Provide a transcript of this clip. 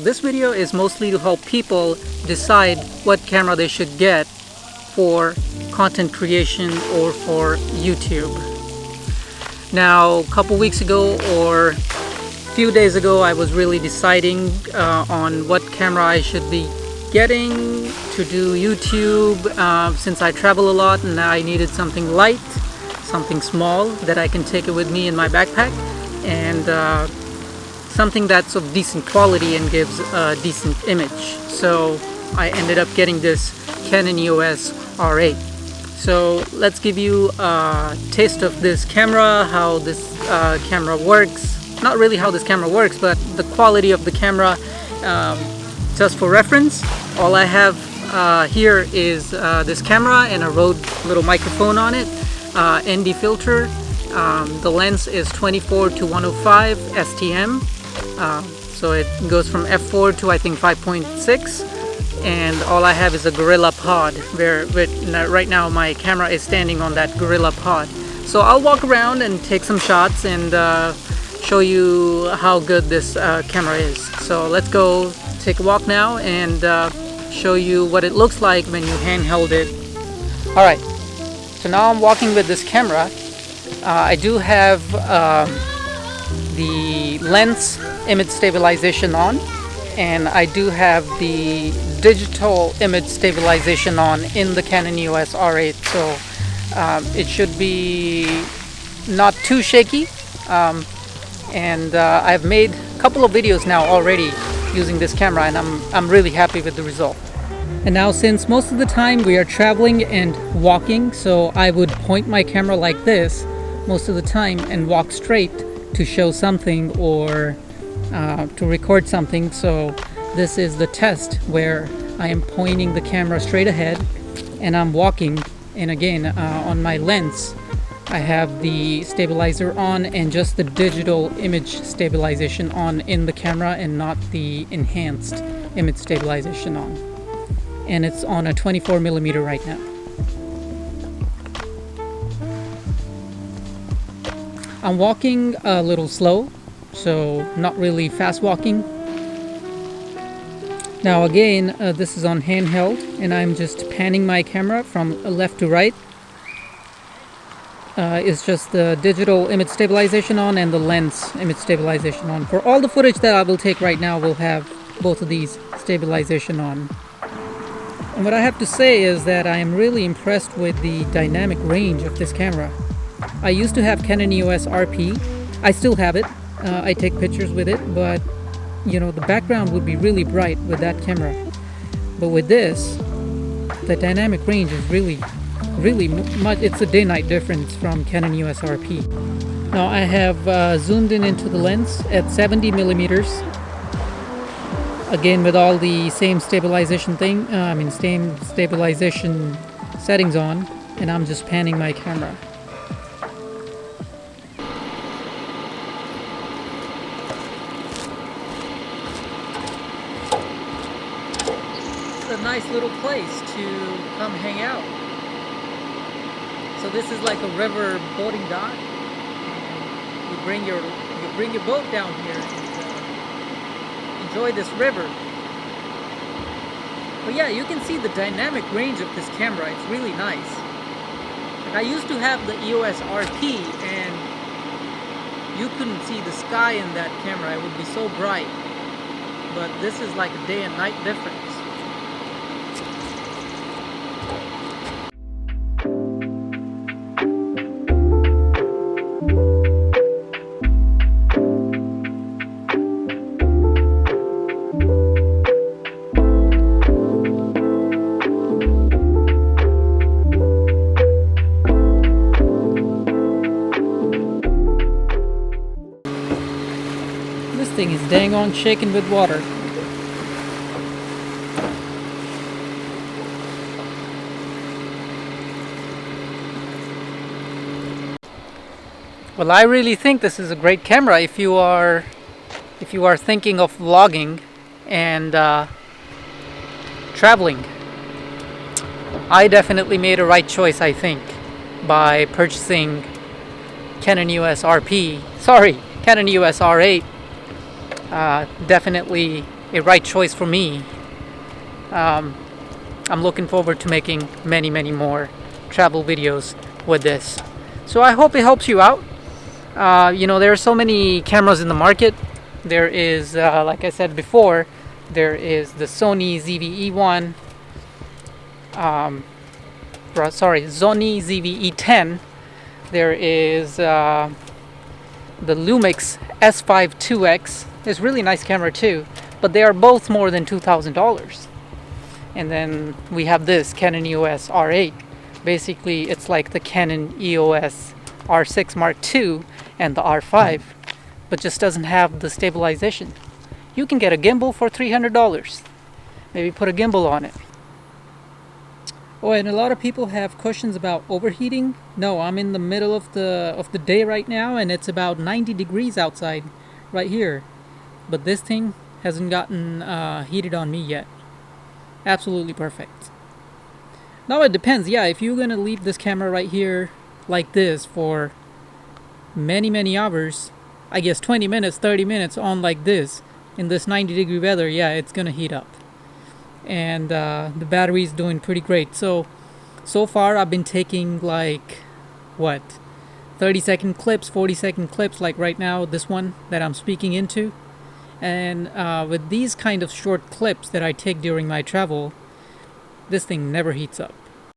this video is mostly to help people decide what camera they should get for content creation or for YouTube. Now, a couple weeks ago or a few days ago, I was really deciding on what camera I should be getting to do YouTube, since I travel a lot and I needed something light, something small that I can take it with me in my backpack, and something that's of decent quality and gives a decent image. So I ended up getting this Canon EOS R8. So let's give you a taste of this camera, how this camera works. Not really how this camera works, but the quality of the camera. Just for reference, all I have here is this camera and a Rode little microphone on it, ND filter. The lens is 24 to 105 STM, so it goes from f4 to I think 5.6, and all I have is a Gorilla Pod, where right now my camera is standing on that Gorilla Pod. So I'll walk around and take some shots and show you how good this camera is. So let's go take a walk now and show you what it looks like when you handheld it. Alright, so now I'm walking with this camera. I do have the lens image stabilization on, and I do have the digital image stabilization on in the Canon EOS R8, so it should be not too shaky. And I've made a couple of videos now already using this camera, and I'm really happy with the result. And now, since most of the time we are traveling and walking, so I would point my camera like this most of the time and walk straight to show something or to record something. So this is the test where I am pointing the camera straight ahead and I'm walking, and again on my lens I have the stabilizer on and just the digital image stabilization on in the camera, and not the enhanced image stabilization on. And it's on a 24mm right now. I'm walking a little slow, so not really fast walking. Now again, this is on handheld, and I'm just panning my camera from left to right. It's just the digital image stabilization on and the lens image stabilization on. For all the footage that I will take right now, we'll have both of these stabilization on. And what I have to say is that I am really impressed with the dynamic range of this camera. I used to have Canon EOS RP. I still have it. I take pictures with it, but you know, the background would be really bright with that camera. But with this, the dynamic range is really much. It's a day-night difference from Canon EOS RP. Now I have zoomed in into the lens at 70mm. Again, with all the same stabilization same stabilization settings on, and I'm just panning my camera. It's a nice little place to come hang out. So this is like a river boating dock. You bring your boat down here and enjoy this river. But yeah, you can see the dynamic range of this camera. It's really nice. Like, I used to have the EOS RP, and you couldn't see the sky in that camera. It would be so bright. But this is like a day and night difference. This thing is dang on shaken with water. Well, I really think this is a great camera if you are thinking of vlogging and traveling. I definitely made a right choice, I think, by purchasing Canon EOS R8. Definitely a right choice for me. I'm looking forward to making many more travel videos with this. So I hope it helps you out. There are so many cameras in the market. There is, like I said before, there is the Sony ZV-E1, Sony ZV-E10. There is the Lumix S5 2X. It's a really nice camera too, but they are both more than $2,000. And then we have this Canon EOS R8. Basically, it's like the Canon EOS R6 Mark II and the R5, but just doesn't have the stabilization. You can get a gimbal for $300. Maybe put a gimbal on it. Oh, and a lot of people have questions about overheating. No, I'm in the middle of the day right now, and it's about 90 degrees outside right here. But this thing hasn't gotten heated on me yet. Absolutely perfect. Now it depends. Yeah, if you're gonna leave this camera right here like this for many hours, I guess 20 minutes, 30 minutes on like this in this 90-degree weather, yeah, it's gonna heat up. And the battery is doing pretty great. So far I've been taking like 30-second clips, 40-second clips, like right now this one that I'm speaking into. And with these kind of short clips that I take during my travel, this thing never heats up.